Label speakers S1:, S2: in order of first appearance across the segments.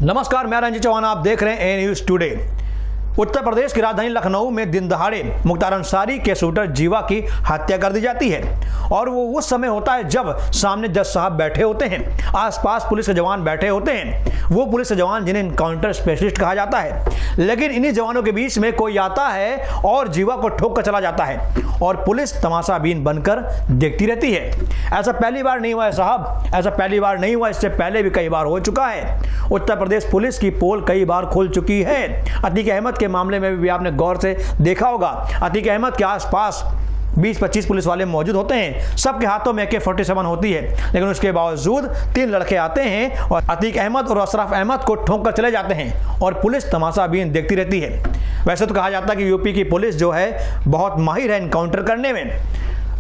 S1: नमस्कार, मैं रंजीत चौहान, आप देख रहे हैं ए न्यूज़ टुडे। उत्तर प्रदेश की राजधानी लखनऊ में दिन दहाड़े मुख्तार अंसारी के शूटर जीवा की हत्या कर दी जाती है और वो उस समय होता है जब सामने जज साहब बैठे होते हैं, आसपास पुलिस के जवान बैठे होते हैं, वो पुलिस के जवान जिन्हें एनकाउंटर स्पेशलिस्ट कहा जाता है। लेकिन इन्हीं जवानों के बीच में कोई आता है और जीवा को ठोक कर चला जाता है और पुलिस तमाशाबीन बनकर देखती रहती है। ऐसा पहली बार नहीं हुआ है साहब, ऐसा पहली बार नहीं हुआ, इससे पहले भी कई बार हो चुका है। उत्तर प्रदेश पुलिस की पोल कई बार खुल चुकी है। अतीक अहमद के मामले में भी आपने गौर से देखा होगा। अतीक अहमद के आसपास 20-25 पुलिस वाले मौजूद होते हैं, सबके हाथों में AK-47 होती है, लेकिन उसके बावजूद 3 लड़के आते हैं और अतीक अहमद और अशरफ अहमद को ठोक कर चले जाते हैं और पुलिस तमाशाबीन देखती रहती है। वैसे तो कहा जाता है कि यूपी की पुलिस जो है बहुत माहिर है एनकाउंटर करने में,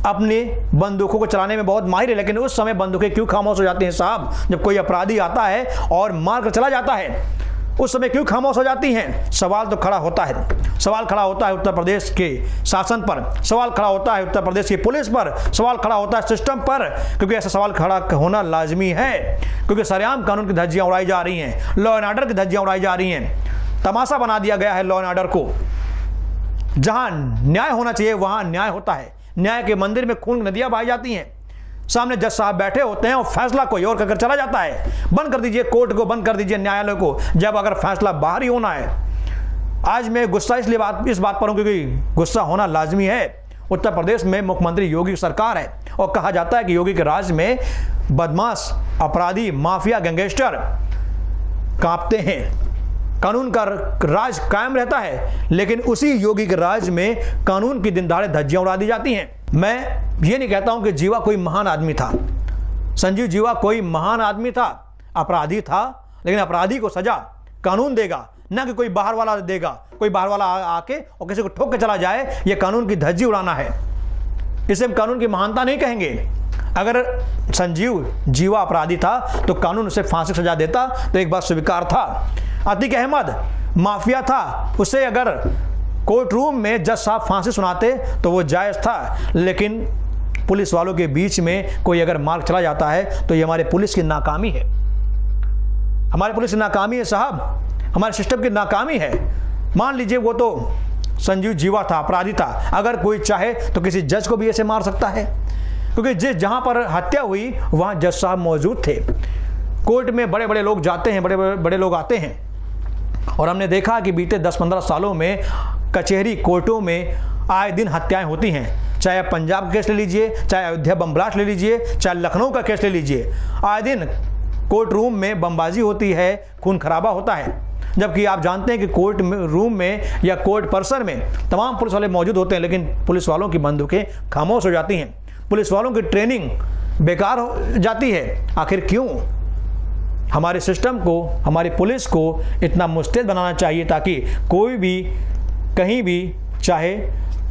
S1: अपनी बंदूकों को चलाने में बहुत माहिर है, लेकिन उस समय बंदूकें क्यों खामोश हो जाती हैं साहब? जब कोई अपराधी आता है और मार कर चला जाता है, उस समय क्यों खामोश हो जाती हैं? सवाल तो खड़ा होता है। सवाल खड़ा होता है उत्तर प्रदेश के शासन पर, सवाल खड़ा होता है उत्तर प्रदेश की पुलिस पर, सवाल खड़ा होता है सिस्टम पर, क्योंकि ऐसा सवाल खड़ा होना लाजमी है, क्योंकि सरेआम कानून की धज्जियां उड़ाई जा रही हैं, लॉ एंड ऑर्डर की धज्जियां उड़ाई जा रही हैं। तमाशा बना दिया गया है लॉ एंड ऑर्डर को। जहां न्याय होना चाहिए वहां न्याय होता है, न्याय के मंदिर में खून नदियां बहाई जाती हैं। सामने जज साहब बैठे होते हैं और फैसला कोई और कर चला जाता है। बंद कर दीजिए कोर्ट को, बंद कर दीजिए न्यायालय को, जब अगर फैसला बाहर ही होना है। आज मैं गुस्सा इसलिए इस बात पर हूं क्योंकि गुस्सा होना लाजमी है। उत्तर प्रदेश में मुख्यमंत्री योगी की सरकार है और कहा जाता है कि योगी के राज में बदमाश, अपराधी, माफिया, गैंगस्टर कांपते हैं, कानून का राज कायम रहता है, लेकिन उसी योगी के राज में कानून की दिन दहाड़े धज्जियां उड़ा दी जाती हैं। मैं ये नहीं कहता हूं कि जीवा कोई महान आदमी था, संजीव जीवा कोई महान आदमी था, अपराधी था, लेकिन अपराधी को सजा कानून देगा, ना कि कोई बाहर वाला देगा। कोई बाहर वाला आके और किसी को ठोक के चला जाए, ये कानून की धज्जी उड़ाना है, इसे हम कानून की महानता नहीं कहेंगे। अगर संजीव जीवा अपराधी था तो कानून उसे फांसी की सजा देता तो एक बात स्वीकार था। अतीक अहमद माफिया था, उसे अगर कोर्ट रूम में जज साहब फांसी सुनाते तो वो जायज़ था, लेकिन पुलिस वालों के बीच में कोई अगर मार चला जाता है तो ये हमारे पुलिस की नाकामी है, हमारे पुलिस की नाकामी है साहब, हमारे सिस्टम की नाकामी है। मान लीजिए वो तो संजीव जीवा था, अपराधी था, अगर कोई चाहे तो किसी जज को भी ऐसे मार सकता है, क्योंकि जहां पर हत्या हुई वहां जज साहब मौजूद थे। कोर्ट में बड़े बड़े लोग जाते हैं, बड़े लोग आते हैं, और हमने देखा कि बीते 10-15 सालों में कचहरी कोर्टों में आए दिन हत्याएं होती हैं। चाहे आप पंजाब का केस ले लीजिए, चाहे अयोध्या बम ब्लास्ट ले लीजिए, चाहे लखनऊ का केस ले लीजिए, आए दिन कोर्ट रूम में बमबाजी होती है, खून खराबा होता है। जबकि आप जानते हैं कि कोर्ट रूम में या कोर्ट पर्सन में तमाम पुलिस वाले मौजूद होते हैं, लेकिन पुलिस वालों की बंदूकें खामोश हो जाती हैं, पुलिस वालों की ट्रेनिंग बेकार हो जाती है। आखिर क्यों? हमारे सिस्टम को, हमारी पुलिस को इतना मुस्तैद बनाना चाहिए ताकि कोई भी कहीं भी चाहे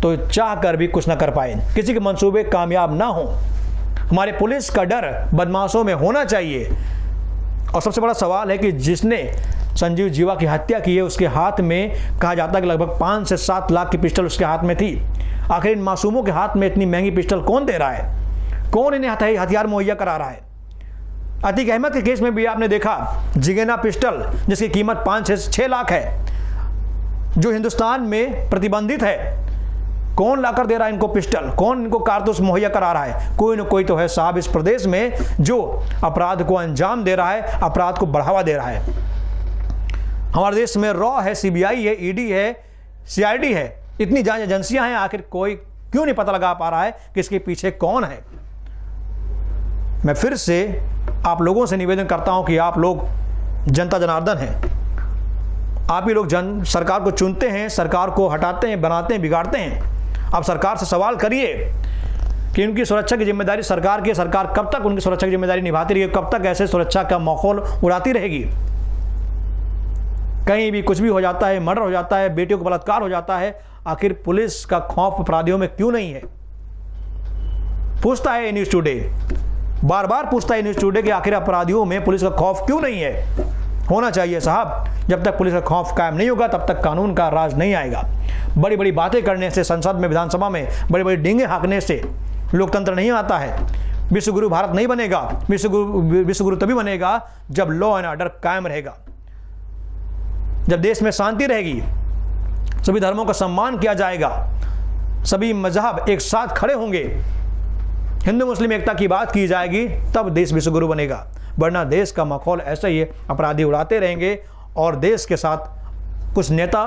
S1: तो चाह कर भी कुछ ना कर पाए, किसी के मंसूबे कामयाब ना हो। हमारे पुलिस का डर बदमाशों में होना चाहिए। और सबसे बड़ा सवाल है कि जिसने संजीव जीवा की हत्या की है उसके हाथ में कहा जाता है कि लगभग 5 से 7 लाख की पिस्टल उसके हाथ में थी। आखिर इन मासूमों के हाथ में इतनी महंगी पिस्टल कौन दे रहा है? कौन इन्हें हथियार मुहैया करा रहा है? अतीक अहमद के केस में भी आपने देखा जिगेना पिस्टल जिसकी कीमत 5 से 6 लाख है, जो हिंदुस्तान में प्रतिबंधित है। कौन लाकर दे रहा है इनको पिस्टल? कौन इनको कारतूस मुहैया करा रहा है? कोई न कोई तो है साहब इस प्रदेश में जो अपराध को अंजाम दे रहा है, अपराध को बढ़ावा दे रहा है। हमारे देश में रॉ है, CBI है, ED है, CID है, इतनी जांच एजेंसियां हैं, आखिर कोई क्यों नहीं पता लगा पा रहा है कि इसके पीछे कौन है? मैं फिर से आप लोगों से निवेदन करता हूं कि आप लोग जनता जनार्दन हैं, आप ही लोग सरकार को चुनते हैं, सरकार को हटाते हैं, बनाते हैं, बिगाड़ते हैं। आप सरकार से सवाल करिए कि उनकी सुरक्षा की जिम्मेदारी सरकार की है, सरकार कब तक उनकी सुरक्षा की जिम्मेदारी निभाती रहेगी, कब तक ऐसे सुरक्षा का माहौल उड़ाती रहेगी? कहीं भी कुछ भी हो जाता है, मर्डर हो जाता है, बेटियों को बलात्कार हो जाता है, आखिर पुलिस का खौफ अपराधियों में क्यों नहीं है? पूछता है न्यूज़ टुडे, बार बार पूछता है न्यूज़ टुडे कि आखिर अपराधियों में पुलिस का खौफ क्यों नहीं है? होना चाहिए साहब। जब तक पुलिस का खौफ कायम नहीं होगा तब तक कानून का राज नहीं आएगा। बड़ी बड़ी बातें करने से, संसद में, विधानसभा में बड़ी बड़ी डींगे हाँकने से लोकतंत्र नहीं आता है। विश्वगुरु भारत नहीं बनेगा। विश्वगुरु तभी बनेगा जब लॉ एंड ऑर्डर कायम रहेगा। जब देश में शांति रहेगी, सभी धर्मों का सम्मान किया जाएगा, सभी मजहब एक साथ खड़े होंगे, हिंदू मुस्लिम एकता की बात की जाएगी, तब देश विश्वगुरु बनेगा। वरना देश का माहौल ऐसा ही है, अपराधी उड़ाते रहेंगे और देश के साथ कुछ नेता,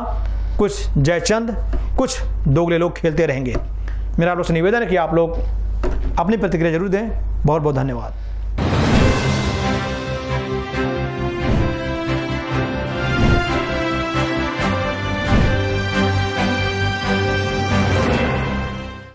S1: कुछ जयचंद, कुछ दोगले लोग खेलते रहेंगे। मेरा आप लोग से निवेदन है कि आप लोग अपनी प्रतिक्रिया जरूर दें। बहुत बहुत धन्यवाद।